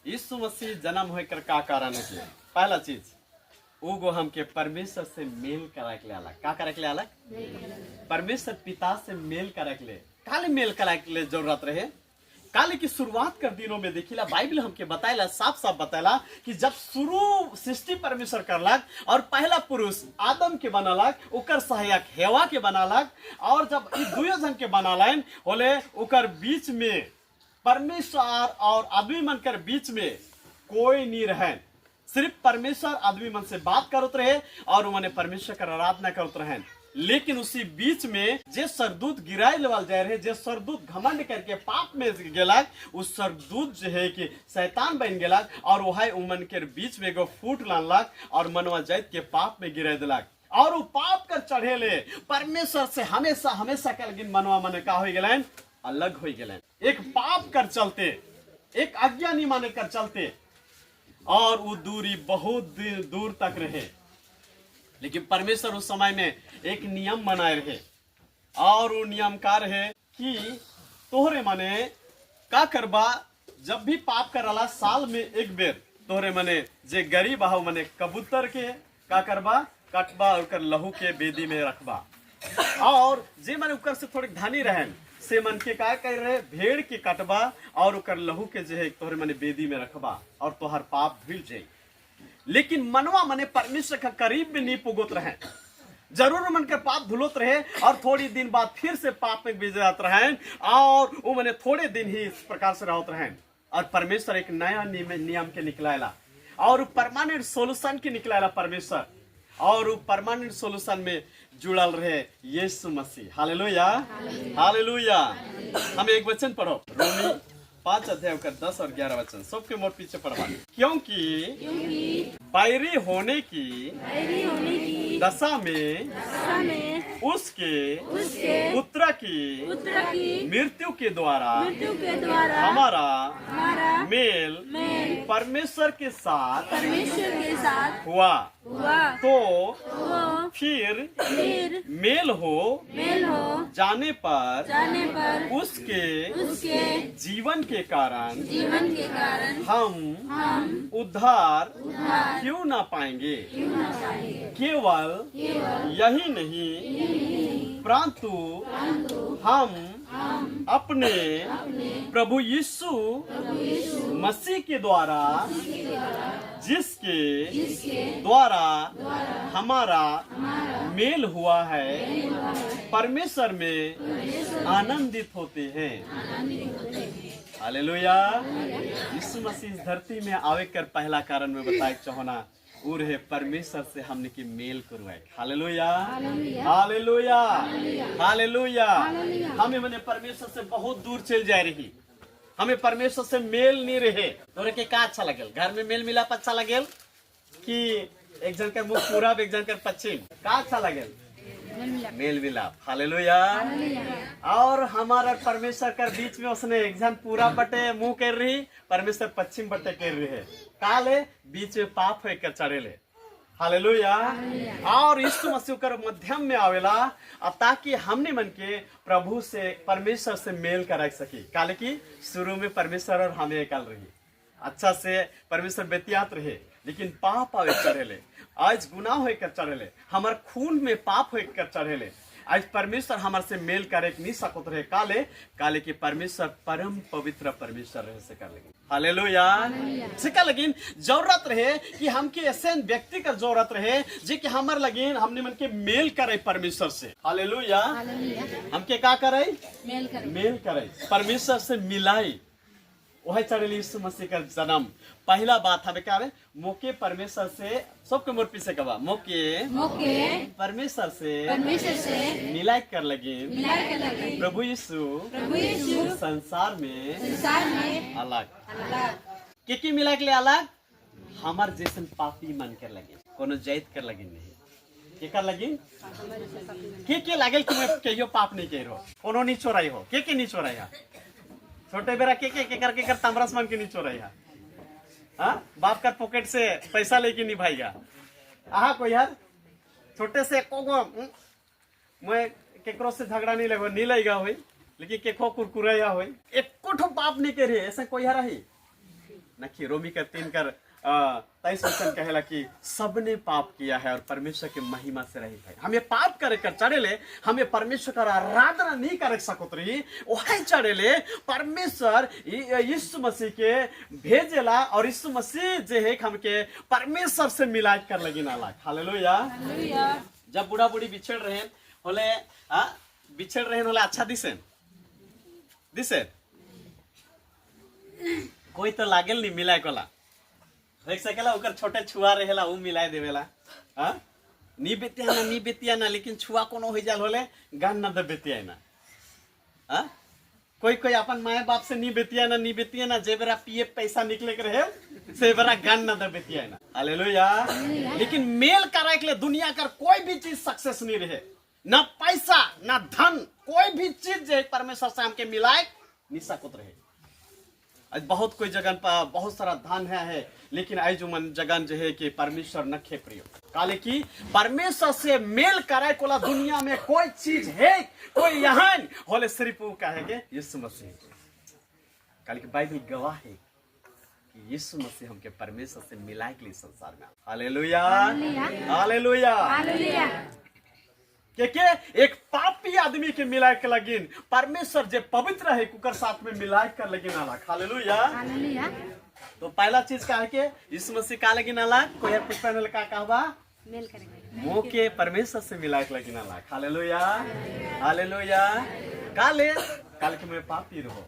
यीशु मसीह जन्म होकर का कारण है? पहला चीज वो हमके परमेश्वर से मेल करा के अलग का करा के अलग परमेश्वर पिता से मेल करा के काले मेल करा के जरूरत रहे। काले की शुरुआत कर दिनों में देखिला बाइबल हमके बताएला, साफ साफ बताएला कि जब शुरू सृष्टि परमेश्वर करलक और पहला पुरुष आदम के बनालक, उकर सहायक हेवा के बनालक, और जब ई दुयो जन के बनालन होले उकर बीच में परमेश्वर और आदमी मन कर बीच में कोई नहीं रहे। सिर्फ परमेश्वर आदमी मन से बात करते रहे और उन्होंने परमेश्वर का आराधना करते रहे। लेकिन उसी बीच में जे सरदूत गिराए लेवल जाए रहे, जे सरदूत घमंड करके पाप में गेलक, उस सरदूत जो है कि शैतान बन गेलक और वह उमन के बीच में एगो फूट लानलक और मनवा जाइत के पाप में गिरा दिलक और वो पाप कर चढ़ेले परमेश्वर से हमेशा हमेशा के लगिन मनवा मन का हो गलन अलग हो गलन। एक पाप कर चलते, एक अज्ञानी माने कर चलते और वो दूरी बहुत दूर तक रहे। लेकिन परमेश्वर उस समय में एक नियम बनाए रहे और वो नियम का रहे कि तोहरे माने का करबा, जब भी पाप करला साल में एक बेर तोहरे माने जे गरीब आओ माने कबूतर के का करबा कटबा और लहू के बेदी में रखबा, और जे माने उकर से थोड़े धनी रहन से मन के का कर रहे भेड़ के कटबा और उकर लहू के जो है तोहरे माने बेदी में रखबा और तोहर पाप धुल जाए। लेकिन मनवा मने परमेश्वर का करीब में नहीं पुगत रहे, जरूर मन के पाप धुलोत रहे और थोड़ी दिन बाद फिर से पाप में बीज जात रहे और वो मने थोड़े दिन ही इस प्रकार से रहते रहे। और परमेश्वर एक नया नियम के निकलाएला और परमानेंट सोल्यूशन के निकलाएला परमेश्वर, और वो परमानेंट सोल्यूशन में जुड़ल रहे यीशु मसीह। Hallelujah hallelujah. हम एक वचन पढ़ो, रोमी 5 अध्याय का 10 और 11 वचन, सबके मोर पीछे पढ़वा। क्योंकि बैरी होने की दशा में उसके पुत्र की मृत्यु के द्वारा हमारा मेल परमेश्वर के साथ हुआ, तो फिर मेल हो जाने पर उसके जीवन के कारण हम उद्धार क्यों ना पाएंगे। केवल यही नहीं परंतु हम अपने प्रभु यीशु मसीह के द्वारा जिसके द्वारा हमारा मेल हुआ है परमेश्वर में आनंदित होते हैं। हालेलुया। यीशु मसीह इस धरती में आवे कर पहला कारण में बताए चाहना वो रहे परमेश्वर से हमने की मेल करवाए। Hallelujah hallelujah hallelujah. हमें मैंने परमेश्वर से बहुत दूर चल जा रही, हमें परमेश्वर से मेल नहीं रहे। तोरे के का अच्छा लगेल? घर में मेल मिलाप अच्छा लगेल कि एक जन कर मुख पूरब एक जन कर पश्चिम? का अच्छा लगेल? मेल मिलाप। हालेलुया। और हमारा परमेश्वर कर बीच में उसने एक जन पूरा बटे मुंह कर रही, परमेश्वर पश्चिम बटे कर रही है। काले बीच में पाप होकर चढ़ेले। हालेलुया। और यीशु मसीह कर मध्यम में आवेला ताकि हमने मन के प्रभु से परमेश्वर से मेल कर सकी। काले की शुरू में परमेश्वर और हमें एकल रही, अच्छा से परमेश्वर बेतियात रहे, लेकिन पाप आवे चढ़ेले। आज गुनाह होकर चढ़ेले, हमार खून में पाप होकर चढ़ेले। आज परमेश्वर हमारे से मेल करे नहीं सकत रहे। काले काले की परमेश्वर परम पवित्र परमेश्वर रहे से कर लगे। हालेलुया। सिका लेकिन जरूरत रहे कि हमके ऐसे व्यक्ति का जरूरत रहे जे कि हमार लगिन हमने मन के मेल करे परमेश्वर से। हालेलुया। हमके का करे? मेल करे, परमेश्वर से मिलाई। वही चढ़ेली यीशु मसीह का जन्म। पहला बात हमें क्या है? मोके परमेश्वर से सबके मोर पीछे कबा मोके परमेश्वर से मिलाई कर लगे प्रभु यीशु संसार में अलग के मिला के लिए अलग हमार जैसन पापी मन कर लगे, कोनो जाइत कर लगे नहीं के कर लगी के लागल कि मैं कहियो पाप नहीं कह रहो, कोनो नहीं चोराई हो के नहीं चोराई है। छोटे बेरा के कर तमरस मन के नहीं चोराई है। हाँ, बाप का पॉकेट से पैसा लेके नहीं भाईगा। आहा कोई यार छोटे से मैं केकरो से झगड़ा नहीं लगो नहीं लेगा हुई, लेकिन केको कुरकुरे या हुई एक कोठो पाप नहीं करे ऐसा कोई यार है नखी रोमी कर 3:23 कहेला कि सबने पाप किया है और परमेश्वर के महिमा से रहित है। हमें पाप करे कर चढ़ेले, हमें परमेश्वर का आराधना नहीं कर सकत रही, वही चढ़ेले परमेश्वर यीशु मसीह के भेजेला और यीशु मसीह जे है हमके परमेश्वर से मिला कर लगी ना लाख। हालेलुया। जब बूढ़ा बूढ़ी बिछड़ रहे होले, बिछड़ रहे होले अच्छा दिसे कोई तो लागेल नहीं मिलाए कोला, देख सकेला ओकर छोटे छुआ रहेला उ मिलाए देवेला। नी बेतिया ना लेकिन छुआ कोनो हो जाल होले गान ना दे बेतिया ना। कोई कोई अपन माए बाप से नी बेतिया ना जे बेरा पिए पैसा निकले के रहे से बेरा गान ना दे बेतिया ना। हालेलुया। लेकिन मेल कराए के लिए दुनिया का कोई भी चीज सक्सेस नहीं रहे, ना पैसा ना धन, कोई भी चीज जो परमेश्वर से हमके मिलाए नहीं सकत रहे। आज बहुत कोई जगह पर बहुत सारा धन है लेकिन आई जो मन जगह जो है कि परमेश्वर नखे प्रिय काले की परमेश्वर से मेल कराए कोला दुनिया में कोई चीज है कोई यहाँ होले सिर्फ वो कहेंगे यीशु मसीह। काले की बाइबल गवाह है कि यीशु मसीह हमके परमेश्वर से मिलाए के लिए संसार में। Hallelujah hallelujah hallelujah. के एक पापी आदमी के मिलाए के लगिन परमेश्वर जे पवित्र है कुकर साथ में मिलाए कर लगिन आला। Hallelujah hallelujah. तो पहला चीज का है कि यीशु मसीह का लगिन आला कोई पुष्पा ने का कहवा मेल करेंगे वो के परमेश्वर से मिलाए के लगिन आला। Hallelujah hallelujah. काले के मैं पापी रहो